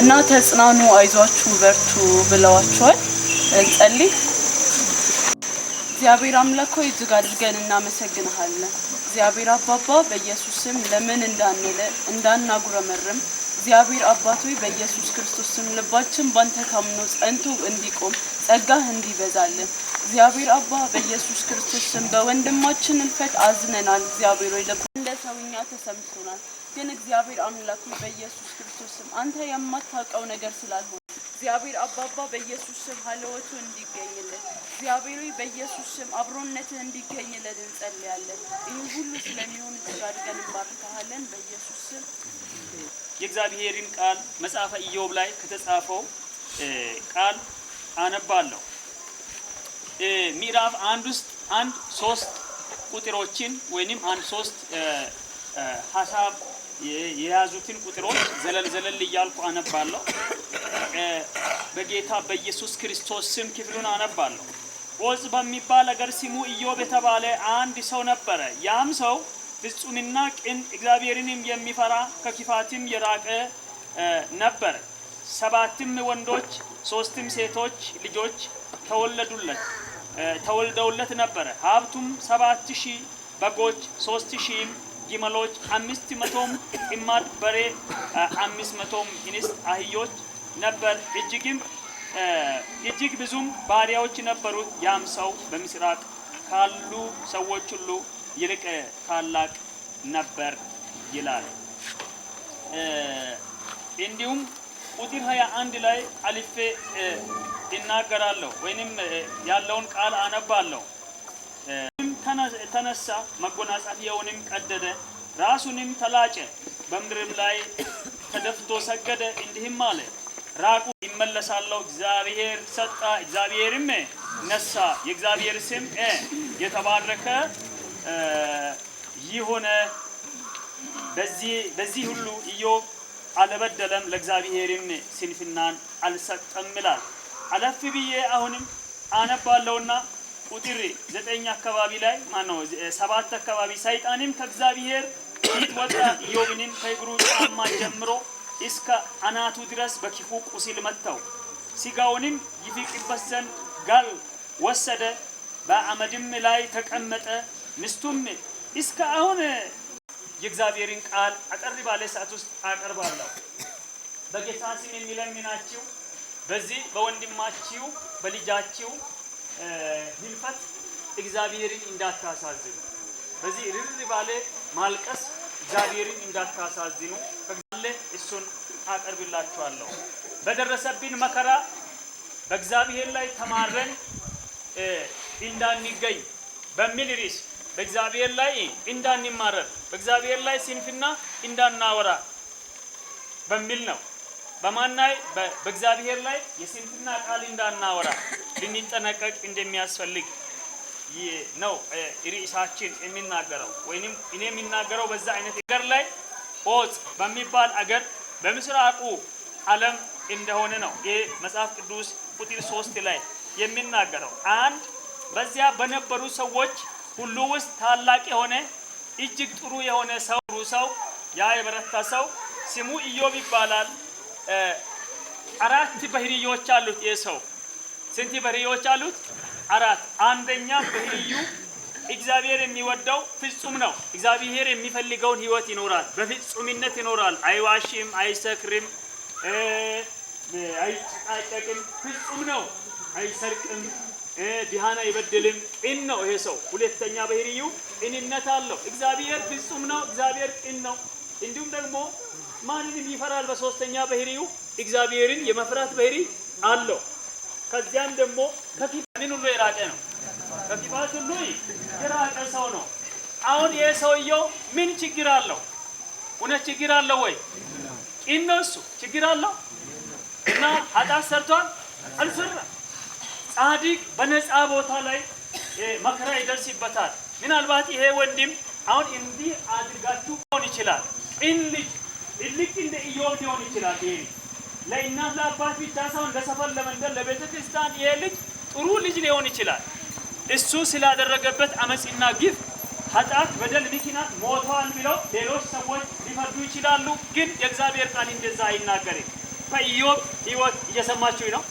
እና ተጽናኑ አይዟችሁ በርቱ ብለዋቸዋል። እንጸልይ። እግዚአብሔር አምላክ ሆይ እጅግ አድርገን እናመሰግንሃለን። እግዚአብሔር አባባ በኢየሱስ ስም ለምን እንዳናጉረመርም እግዚአብሔር አባት ሆይ በኢየሱስ ክርስቶስ ስም ልባችን ባንተ ታምኖ ጸንቶ እንዲቆም ጸጋህ እንዲበዛልን እግዚአብሔር አባ በኢየሱስ ክርስቶስ ስም በወንድማችን እልፈት አዝነናል። እግዚአብሔር ሆይ እንደ ሰውኛ ተሰምቶናል። ግን እግዚአብሔር አምላክ ሆይ በኢየሱስ ክርስቶስ ስም አንተ የማታውቀው ነገር ስላልሆነ እግዚአብሔር አባባ በኢየሱስ ስም ሀለወቱ እንዲገኝልን እግዚአብሔር ሆይ በኢየሱስ ስም አብሮነት እንዲገኝልን እንጸልያለን። ይህ ሁሉ ስለሚሆን እጅግ አድርገን እንባርካለን በኢየሱስ ስም። የእግዚአብሔርን ቃል መጽሐፈ ኢዮብ ላይ ከተጻፈው ቃል አነባለሁ። ምዕራፍ 1 ውስጥ 3 ቁጥሮችን ወይንም 3 ሐሳብ የያዙትን ቁጥሮች ዘለል እያልኩ አነባለሁ። በጌታ በኢየሱስ ክርስቶስ ስም ክፍሉን አነባለሁ። ዖዝ በሚባል አገር ስሙ ኢዮብ የተባለ አንድ ሰው ነበረ። ያም ሰው ፍጹምና ቅን እግዚአብሔርንም የሚፈራ ከክፋትም የራቀ ነበር። 7 ወንዶች 3 ሴቶች ልጆች ተወልደውለት ነበር። ሀብቱም 7000 በጎች 3000 ግመሎች 500 ጥማድ በሬ 500 እንስት አህዮች ነበር። እጅግ ብዙም ባሪያዎች ነበሩት። ያም ሰው በምስራቅ ካሉ ሰዎች ሁሉ ይልቅ ታላቅ ነበር ይላል። እንዲሁም ቁጥር 21 ላይ አልፌ እናገራለሁ ወይንም ያለውን ቃል አነባለሁ። ተነሳ መጎናጸፊያውንም ቀደደ፣ ራሱንም ተላጨ፣ በምድርም ላይ ተደፍቶ ሰገደ፣ እንዲህም አለ ራቁ ይመለሳለሁ። እግዚአብሔር ሰጣ፣ እግዚአብሔርም ነሳ። የእግዚአብሔር ስም የተባረከ ይሁን። በዚህ ሁሉ ኢዮብ አልበደለም፣ ለእግዚአብሔርም ስንፍናን አልሰጠም ይላል። አለፍ ብዬ አሁንም አነባለሁና ቁጥር 9 አካባቢ ላይ 7 አካባቢ ሰይጣንም ከእግዚአብሔር ፊት ወጣ፣ ኢዮብንም ከእግሩ ጫማ ጀምሮ እስከ አናቱ ድረስ በክፉ ቁስል መታው። ስጋውንም ይፍቅበት ዘንድ ጋል ወሰደ፣ በአመድም ላይ ተቀመጠ። ሚስቱም እስከ አሁን የእግዚአብሔርን ቃል አጠር ባለ ሰዓት ውስጥ አቀርባለሁ። በጌታ ስም የሚለምናችሁ በዚህ በወንድማችሁ በልጃችሁ ህልፈት እግዚአብሔርን እንዳታሳዝኑ፣ በዚህ ርር ባለ ማልቀስ እግዚአብሔርን እንዳታሳዝኑ ከግለ እሱን አቀርብላችኋለሁ። በደረሰብን መከራ በእግዚአብሔር ላይ ተማረን እንዳንገኝ በሚል ርዕስ በእግዚአብሔር ላይ እንዳንማረር በእግዚአብሔር ላይ ስንፍና እንዳናወራ በሚል ነው። በማናይ በእግዚአብሔር ላይ የስንፍና ቃል እንዳናወራ ልንጠነቀቅ እንደሚያስፈልግ ነው ርዕሳችን የሚናገረው። ወይንም እኔ የሚናገረው በዛ አይነት ነገር ላይ ዖዝ በሚባል አገር በምስራቁ ዓለም እንደሆነ ነው። ይሄ መጽሐፍ ቅዱስ ቁጥር 3 ላይ የሚናገረው በዚያ በነበሩ ሰዎች ሁሉ ውስጥ ታላቅ የሆነ እጅግ ጥሩ የሆነ ሰው ያ የበረታ ሰው ስሙ ኢዮብ ይባላል። 4 ባህሪዮች አሉት። የሰው ስንት ባህሪዮች አሉት? 4። አንደኛ ባህሪዩ እግዚአብሔር የሚወደው ፍጹም ነው። እግዚአብሔር የሚፈልገውን ህይወት ይኖራል፣ በፍጹምነት ይኖራል። አይዋሽም፣ አይሰክርም፣ አይጨቃጨቅም፣ ፍጹም ነው። አይሰርቅም፣ ዲሃና አይበድልም። ቅን ነው ይሄ ሰው። ሁለተኛ ባህሪዩ ቅንነት አለው። እግዚአብሔር ፍጹም ነው፣ እግዚአብሔር ቅን ነው። እንዲሁም ደግሞ ማንንም ይፈራል። በሶስተኛ ባህሪዩ እግዚአብሔርን የመፍራት ባህሪ አለው። ከዚያም ደግሞ ከክፋት ሁሉ የራቀ ነው። ከክፋት ሁሉ የራቀ ሰው ነው። አሁን ይሄ ሰውየው ምን ችግር አለው? እውነት ችግር አለው ወይ? ቅን ነው እሱ። ችግር አለው እና ኃጢአት ሰርቷል? አልሰራም። ጻድቅ በነፃ ቦታ ላይ መከራ ይደርስበታል። ምናልባት ይሄ ወንድም አሁን እንዲህ አድርጋችሁ ሊሆን ይችላል። ቅን ልክ እንደ ኢዮብ ሊሆን ይችላል። ይሄ ለእናት ለአባት ብቻ ሳይሆን ለሰፈር ለመንደር ለቤተ ክርስቲያን ይሄ ልጅ ጥሩ ልጅ ሊሆን ይችላል። እሱ ስላደረገበት አመጽና ግፍ ኃጢአት በደል ምክንያት ሞቷል ብለው ሌሎች ሰዎች ሊፈርዱ ይችላሉ። ግን የእግዚአብሔር ቃል እንደዛ አይናገርም። ከኢዮብ ህይወት እየሰማችሁ ነው።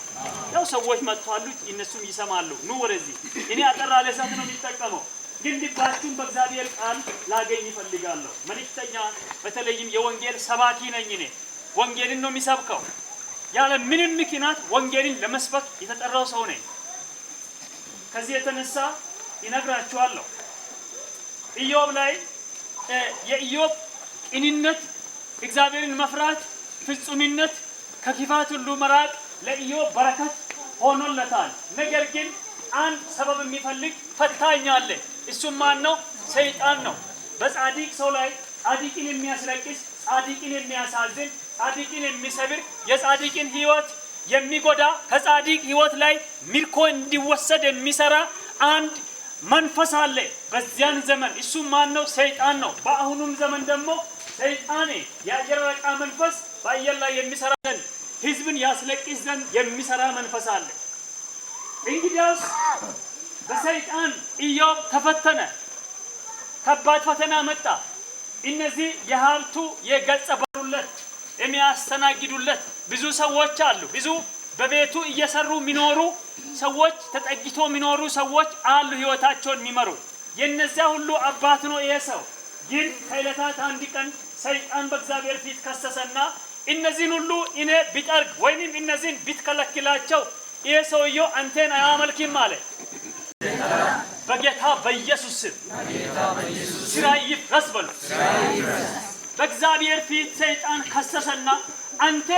ያው ሰዎች መጥተዋል እነሱም ይሰማሉ። ኑ ወደዚህ እኔ አጠራ ለሰዓት ነው የሚጠቀመው ግን ልባችሁን በእግዚአብሔር ቃል ላገኝ ይፈልጋለሁ። መልእክተኛ በተለይም የወንጌል ሰባኪ ነኝ እኔ ወንጌልን ነው የሚሰብከው ያለ ምንም ምክንያት ወንጌልን ለመስበክ የተጠራው ሰው ነኝ። ከዚህ የተነሳ ይነግራችኋለሁ ኢዮብ ላይ የኢዮብ ቅንነት እግዚአብሔርን መፍራት ፍጹምነት ከክፋት ሁሉ መራቅ ለኢዮብ በረከት ሆኖለታል። ነገር ግን አንድ ሰበብ የሚፈልግ ፈታኝ አለ። እሱም ማን ነው? ሰይጣን ነው። በጻድቅ ሰው ላይ ጻድቅን የሚያስለቅስ ጻድቅን የሚያሳዝን ጻድቅን የሚሰብር የጻድቅን ህይወት የሚጎዳ ከጻድቅ ህይወት ላይ ምርኮ እንዲወሰድ የሚሰራ አንድ መንፈስ አለ በዚያን ዘመን። እሱም ማን ነው? ሰይጣን ነው። በአሁኑም ዘመን ደግሞ ሰይጣን ያየረቃ መንፈስ በአየር ላይ የሚሰራ ዘንድ ህዝብን ያስለቅስ ዘንድ የሚሰራ መንፈስ አለ። እንግዲያውስ በሰይጣን ኢዮብ ተፈተነ። ከባድ ፈተና መጣ። እነዚህ የሀብቱ የገጸ በሩለት የሚያስተናግዱለት ብዙ ሰዎች አሉ። ብዙ በቤቱ እየሰሩ የሚኖሩ ሰዎች ተጠግቶ የሚኖሩ ሰዎች አሉ ህይወታቸውን የሚመሩ። የነዚያ ሁሉ አባት ነው ይሄ ሰው። ግን ከዕለታት አንድ ቀን ሰይጣን በእግዚአብሔር ፊት ከሰሰና እነዚህን ሁሉ እኔ ቢጠርግ ወይንም እነዚህን ቢትከለክላቸው ይሄ ሰውየው አንተን አያመልክም አለ። በጌታ በኢየሱስ ስም ስራ ይፍረስ በሉ። በእግዚአብሔር ፊት ሰይጣን ከሰሰና አንተ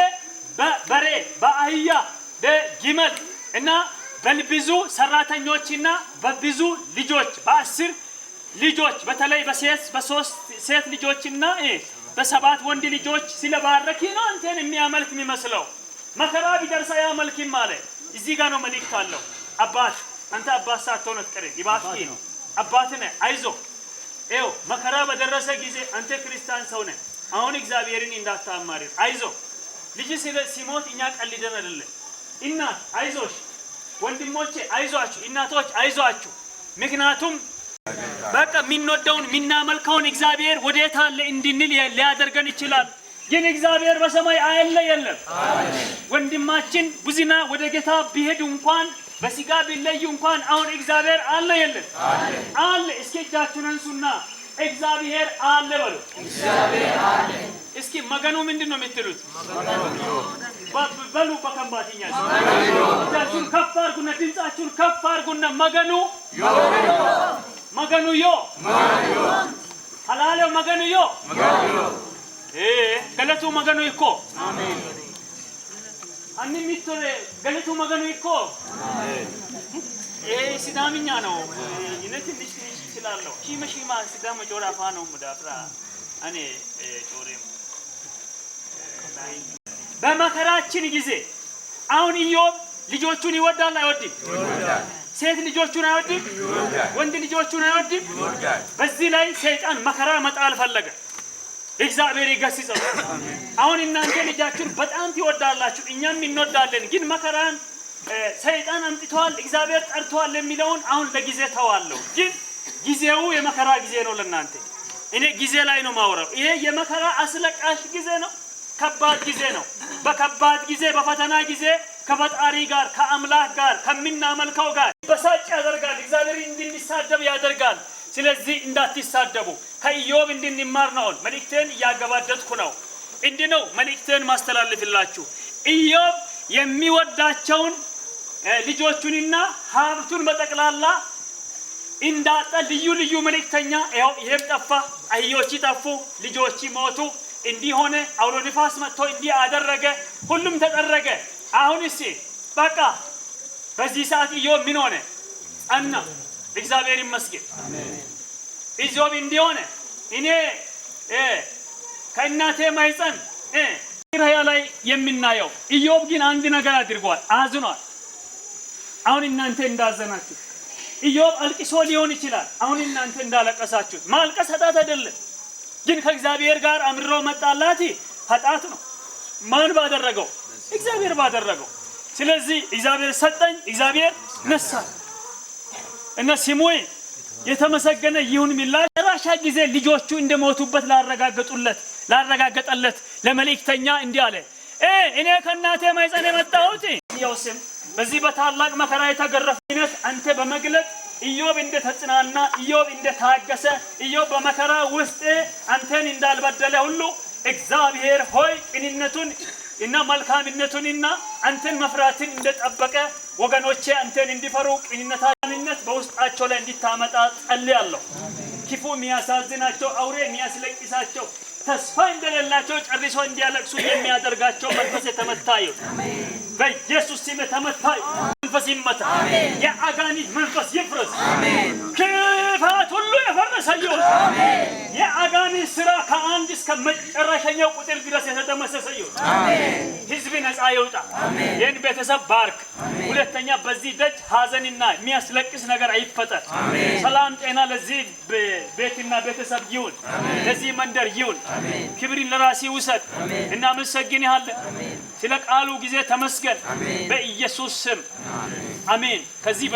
በበሬ በአህያ በግመል እና በብዙ ሰራተኞችና በብዙ ልጆች በ10 ልጆች በተለይ በሶስት ሴት ልጆችና በሰባት ወንድ ልጆች ስለባረኪ ነው አንተን የሚያመልክ የሚመስለው። መከራ ቢደርስ አያመልክም አለ። እዚህ ጋር ነው መልእክት አለው። አባት አንተ አባት ሳትሆን አትቀር ይባርክ ነው አባት ነህ አይዞ ኤው መከራ በደረሰ ጊዜ አንተ ክርስቲያን ሰው ነህ። አሁን እግዚአብሔርን እንዳታማርር አይዞ ልጅ ሲሞት እኛ ቀልደን አይደለም። እናት አይዞሽ ወንድሞቼ አይዟችሁ እናቶች አይዟችሁ። ምክንያቱም በቃ ምንወደውን ምናመልከውን እግዚአብሔር ወዴት አለ እንድንል ሊያደርገን ይችላል። ግን እግዚአብሔር በሰማይ አለ የለም። ወንድማችን ብዙና ወደ ጌታ ቢሄዱ እንኳን በስጋ ቢለዩ እንኳን አሁን እግዚአብሔር አለ የለም አለ። እስኪ እጃችሁን አንሱና እግዚአብሔር አለ በሉ። እግዚአብሔር አለ። እስኪ መገኑ ምንድነው የምትሉት? በሉ በከምባትኛ እጃችሁን ከፍ አድርጉና ድምጻችሁን ከፍ አድርጉና መገኑ መገኑ ዮ ሀላለው መገኑ ዮ ገለቱ መገኑ ይኮ አሜን አንኒ ሚቶሬ ገለቱ መገኑ ይኮ ሲዳምኛ ነው። ይነትን ልጅ ይችላል ሺማ ሲዳም ጆራፋ ነው ሙዳፍራ እኔ ጆሬም በመከራችን ጊዜ አሁን ኢዮብ ልጆቹን ይወዳል አይወድም? ይወዳል። ሴት ልጆቹን አይወድም? ይወዳል። ወንድ ልጆቹን አይወድም? ይወዳል። በዚህ ላይ ሰይጣን መከራ መጣል ፈለገ። እግዚአብሔር ይገስጸው። አሁን እናንተ ልጃችሁን በጣም ትወዳላችሁ እኛም እንወዳለን። ግን መከራን ሰይጣን አምጥቷል እግዚአብሔር ጠርቷል የሚለውን አሁን ለጊዜ ተዋለሁ። ግን ጊዜው የመከራ ጊዜ ነው ለእናንተ። እኔ ጊዜ ላይ ነው ማወራው። ይሄ የመከራ አስለቃሽ ጊዜ ነው። ከባድ ጊዜ ነው። በከባድ ጊዜ በፈተና ጊዜ ከፈጣሪ ጋር ከአምላክ ጋር ከምናመልከው ጋር በሳጭ ያደርጋል። እግዚአብሔር እንድንሳደብ ያደርጋል። ስለዚህ እንዳትሳደቡ ከኢዮብ እንድንማር ነው። መልእክቴን እያገባደድኩ ነው። እንዲህ ነው መልእክቴን ማስተላለፍላችሁ። ኢዮብ የሚወዳቸውን ልጆቹንና ሀብቱን በጠቅላላ እንዳጣ ልዩ ልዩ መልእክተኛ ይሄም ጠፋ፣ አህዮች ጠፉ፣ ልጆች ሞቱ፣ እንዲህ ሆነ፣ አውሎ ንፋስ መጥቶ እንዲህ አደረገ፣ ሁሉም ተጠረገ። አሁን እሺ በቃ በዚህ ሰዓት ኢዮብ ምን ሆነ? ጸና። እግዚአብሔር ይመስገን። አሜን። ኢዮብ እንዲህ ሆነ። እኔ ከእናቴ ማይጸን ራያ ላይ የምናየው ኢዮብ ግን አንድ ነገር አድርጓል፣ አዝኗል። አሁን እናንተ እንዳዘናችሁ ኢዮብ አልቅሶ ሊሆን ይችላል። አሁን እናንተ እንዳለቀሳችሁ ማልቀስ ኃጢአት አይደለም። ግን ከእግዚአብሔር ጋር አምሮ መጣላት ኃጢአት ነው። ማን ባደረገው? እግዚአብሔር ባደረገው። ስለዚህ እግዚአብሔር ሰጠኝ፣ እግዚአብሔር ነሳ እና ስሙ የተመሰገነ ይሁን ሚላሽ። ራሻ ጊዜ ልጆቹ እንደሞቱበት ላረጋገጠለት ለመልእክተኛ እንዲህ አለ፣ እኔ ከእናቴ ማይፀን የመጣሁት ኢዮስም በዚህ በታላቅ መከራ የተገረፈነት አንተ በመግለጥ ኢዮብ እንደተጽናና ኢዮብ እንደታገሰ ኢዮብ በመከራ ውስጥ አንተን እንዳልበደለ ሁሉ እግዚአብሔር ሆይ ቅንነቱን እና መልካምነቱንና አንተን መፍራትን እንደጠበቀ ወገኖቼ አንተን እንዲፈሩ ቅንነታንነት በውስጣቸው ላይ እንድታመጣ ጸልያለሁ። ክፉ የሚያሳዝናቸው አውሬ የሚያስለቅሳቸው ተስፋ እንደሌላቸው ጨርሶ እንዲያለቅሱ የሚያደርጋቸው መንፈስ የተመታ ይሁን በኢየሱስ ስም። የተመታ መንፈስ ይመታ። የአጋንንት መንፈስ ይፍረስ። ክፋት ሁሉ የፈረሰ ይሁን። የአጋንንት ስራ ከአንድ እስከ መጨረሻው ቁጥር ድረስ የተደመሰሰ ይሁን። ሕዝብ ነፃ ይውጣ። ይህን ቤተሰብ ባርክ። ሁለተኛ በዚህ ደጅ ሐዘንና የሚያስለቅስ ነገር አይፈጠር። ሰላም ጤና ለዚህ ቤትና ቤተሰብ ይሁን፣ ለዚህ መንደር ይሁን። ክብርን ለራሲ ውሰድ። እናመሰግንሃለን ስለ ቃሉ ጊዜ ተመስገን በኢየሱስ ስም አሜን። ከዚህ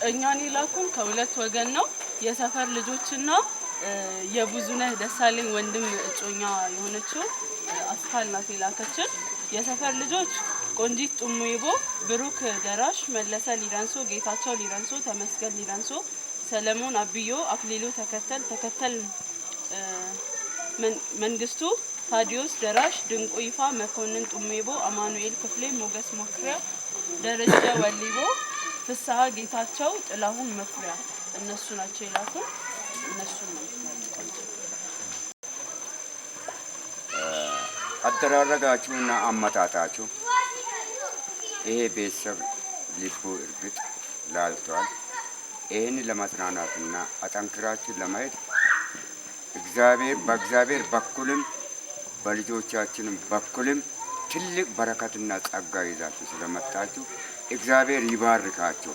እኛን ይላኩን ከሁለት ወገን ነው። የሰፈር ልጆችና የብዙነህ ደሳለኝ ወንድም እጮኛ የሆነችው አስካል ናት የላከችን። የሰፈር ልጆች ቆንጂት ጡሙይቦ፣ ብሩክ ደራሽ፣ መለሰ ሊረንሶ፣ ጌታቸው ሊረንሶ፣ ተመስገን ሊረንሶ፣ ሰለሞን አብዮ፣ አክሊሉ ተከተል መንግስቱ፣ ታዲዮስ ደራሽ፣ ድንቁ ይፋ፣ መኮንን ጡሙይቦ፣ አማኑኤል ክፍሌ፣ ሞገስ መኩሪያ፣ ደረጃ ወሊቦ፣ ፍስሐ ጌታቸው፣ ጥላሁን መኩሪያ እነሱ ናቸው የላኩን። እነሱን ነው የምትመርቋቸው? አደራረጋችሁና አመጣጣችሁ ይሄ ቤተሰብ ልቡ እርግጥ ላልቷል። ይህን ለማጽናናትና አጠንክራችሁ ለማየት በእግዚአብሔር በኩልም በልጆቻችንም በኩልም ትልቅ በረከትና ጸጋ ይዛችሁ ስለመጣችሁ እግዚአብሔር ይባርካችሁ።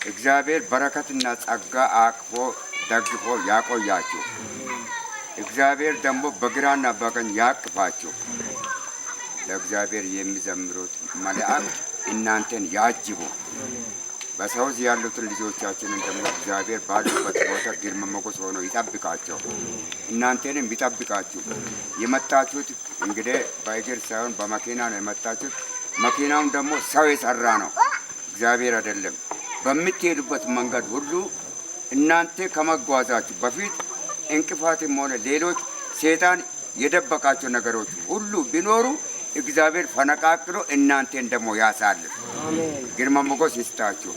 እግዚአብሔር በረከትና ጸጋ አቅፎ ደግፎ ያቆያችሁ። እግዚአብሔር ደግሞ በግራና በቀኝ ያቅፋችሁ። ለእግዚአብሔር የሚዘምሩት መላእክት እናንተን ያጅቡ። በሰው ያሉትን ልጆቻችንን ደግሞ እግዚአብሔር ባሉበት ቦታ ግርማ ሞገስ ሆኖ ይጠብቃቸው። እናንተንም ይጠብቃችሁ። የመጣችሁት እንግዲህ በእግር ሳይሆን በመኪና ነው የመጣችሁት። መኪናውን ደግሞ ሰው የሰራ ነው፣ እግዚአብሔር አይደለም። በምትሄዱበት መንገድ ሁሉ እናንተ ከመጓዛችሁ በፊት እንቅፋትም ሆነ ሌሎች ሰይጣን የደበቃቸው ነገሮች ሁሉ ቢኖሩ እግዚአብሔር ፈነቃቅሎ እናንተን ደግሞ ያሳልፍ። ግርማ ሞገስ ይስጣችሁ።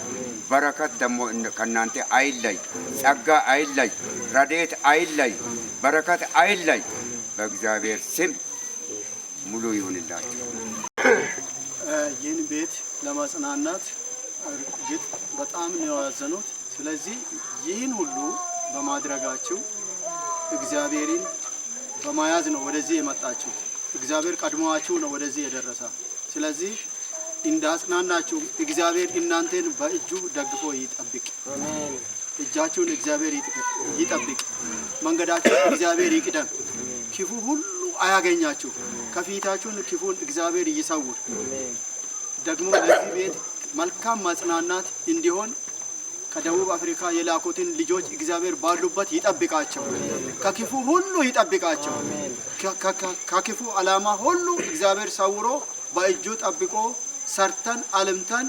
በረከት ደግሞ ከእናንተ አይለይ፣ ጸጋ አይለይ፣ ረድኤት አይለይ፣ በረከት አይለይ። በእግዚአብሔር ስም ሙሉ ይሁንላችሁ። ይህን ቤት ለማጽናናት እርግጥ በጣም ነው ያዘኑት። ስለዚህ ይህን ሁሉ በማድረጋችሁ እግዚአብሔርን በመያዝ ነው ወደዚህ የመጣችሁት። እግዚአብሔር ቀድሟችሁ ነው ወደዚህ የደረሰ። ስለዚህ እንዳጽናናችሁ እግዚአብሔር እናንተን በእጁ ደግፎ ይጠብቅ። እጃችሁን እግዚአብሔር ይጠብቅ። መንገዳችሁን እግዚአብሔር ይቅደም። ክፉ ሁሉ አያገኛችሁ። ከፊታችሁን ክፉን እግዚአብሔር ይሰውር። ደግሞ ለዚህ ቤት መልካም ማጽናናት እንዲሆን ከደቡብ አፍሪካ የላኩትን ልጆች እግዚአብሔር ባሉበት ይጠብቃቸው። ከክፉ ሁሉ ይጠብቃቸው። ከክፉ ዓላማ ሁሉ እግዚአብሔር ሰውሮ በእጁ ጠብቆ ሰርተን አልምተን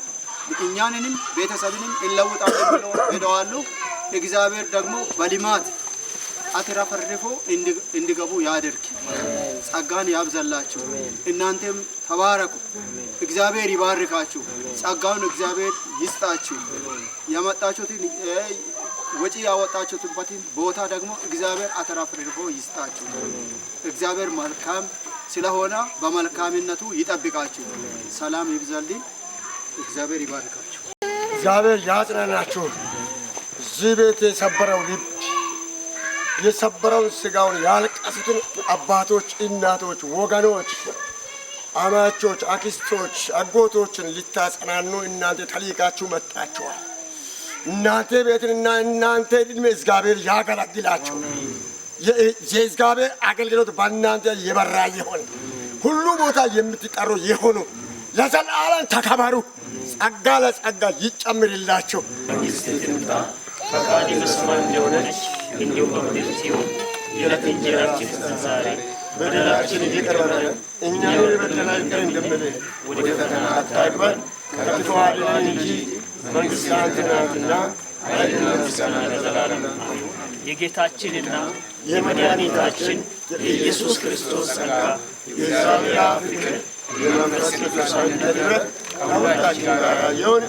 እኛንንም ቤተሰብንም እንለውጣለን ብለው ሄደዋል። እግዚአብሔር ደግሞ በልማት አትረፈርፎ እንዲገቡ ያድርግ። ጸጋን ያብዛላችሁ። እናንተም ተባረኩ። እግዚአብሔር ይባርካችሁ። ጸጋውን እግዚአብሔር ይስጣችሁ። ያመጣችሁትን ወጪ ያወጣችሁበትን ቦታ ደግሞ እግዚአብሔር አትረፍርፎ ይስጣችሁ። እግዚአብሔር መልካም ስለሆነ በመልካምነቱ ይጠብቃችሁ። ሰላም ይብዛልኝ። እግዚአብሔር ይባርካችሁ። እግዚአብሔር ያጽናናችሁ። እዚህ ቤት የሰበረው ልብ የሰበረውን ስጋውን ያለቀሱትን አባቶች፣ እናቶች፣ ወገኖች፣ አማቾች፣ አክስቶች፣ አጎቶችን ልታጽናኑ እናንተ ተልካችሁ መጣችኋል። እናንተ ቤትንና እናንተ ዕድሜ እግዚአብሔር ያገለግላችሁ። የእግዚአብሔር አገልግሎት በእናንተ የበራ ይሆን። ሁሉ ቦታ የምትጠሩ የሆኑ ለዘላለም ተከበሩ። ጸጋ ለጸጋ ይጨምርላችሁ። ፈቃድ በሰማይ እንደሆነች እንዲሁም በምድር ሲሆን የዕለት እንጀራችንን ስጠን ዛሬ፣ በደላችንን ይቅር በለን እኛም የበደሉንን ይቅር እንደምንል፣ ወደ ፈተና አታግባን ከክፉ አድነን እንጂ መንግሥት ያንተ ናትና፣ ኃይልና ምስጋና ለዘላለም አሜን። የጌታችንና የመድኃኒታችን የኢየሱስ ክርስቶስ ጸጋ፣ የእግዚአብሔር ፍቅር፣ የመንፈስ ቅዱስ አንድነት ከሁላችን ጋር ይሁን።